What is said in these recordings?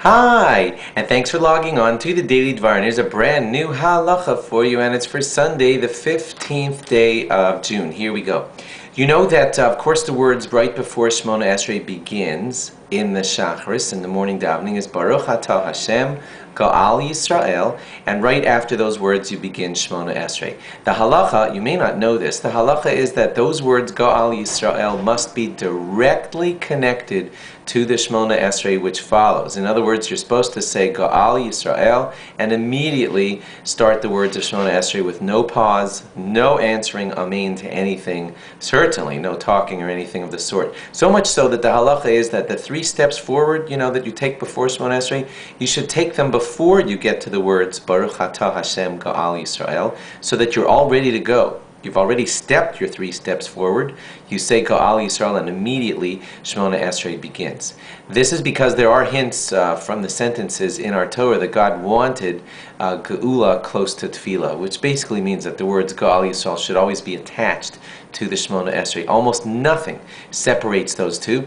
Hi, and thanks for logging on to the Daily Dvar. And here's a brand new halacha for you, and it's for Sunday, the 15th day of June. Here we go. You know that, of course, the words right before Shemona Esrei begins in the Shacharis, in the morning davening, is Baruch Atah Hashem, Ga'al Yisrael, and right after those words you begin Shemona Esrei. The halacha, you may not know this, the halacha is that those words Ga'al Yisrael must be directly connected to the Shemona Esrei which follows. In other words, you're supposed to say Ga'al Yisrael and immediately start the words of Shemona Esrei with no pause, no answering Amen to anything, certainly no talking or anything of the sort. So much so that the halacha is that the 3 steps forward, that you take before Shemona Esrei, you should take them before you get to the words Baruch Atah Hashem Ga'al Yisrael, so that you're all ready to go. You've already stepped your 3 steps forward. You say Ga'al Yisrael and immediately Shemona Esrei begins. This is because there are hints from the sentences in our Torah that God wanted Geula close to Tefillah, which basically means that the words Ga'al Yisrael should always be attached to the Shemona Esrei. Almost nothing separates those two.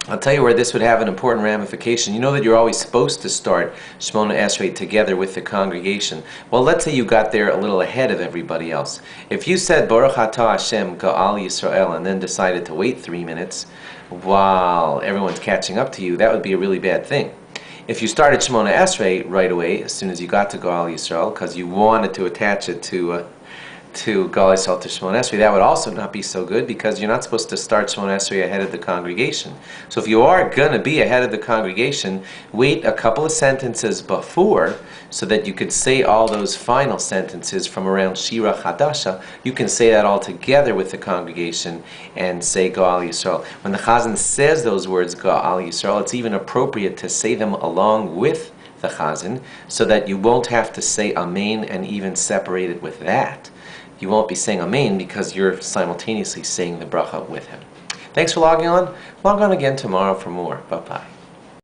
I'll tell you where this would have an important ramification. You know that you're always supposed to start Shemona Esrei together with the congregation. Well, let's say you got there a little ahead of everybody else. If you said Baruch Atah Hashem Ga'al Yisrael and then decided to wait 3 minutes while everyone's catching up to you, that would be a really bad thing. If you started Shemona Esrei right away, as soon as you got to Ga'al Yisrael, because you wanted to attach it to Ga'al Yisrael to Shemona Esrei, that would also not be so good because you're not supposed to start Shemona Esrei ahead of the congregation. So if you are going to be ahead of the congregation, wait a couple of sentences before so that you could say all those final sentences from around Shira Chadasha. You can say that all together with the congregation and say Ga'al Yisrael. When the Chazan says those words Ga'al Yisrael, it's even appropriate to say them along with the Chazan so that you won't have to say Amen and even separate it with that. You won't be saying Amen because you're simultaneously saying the bracha with him. Thanks for logging on. Log on again tomorrow for more. Bye-bye.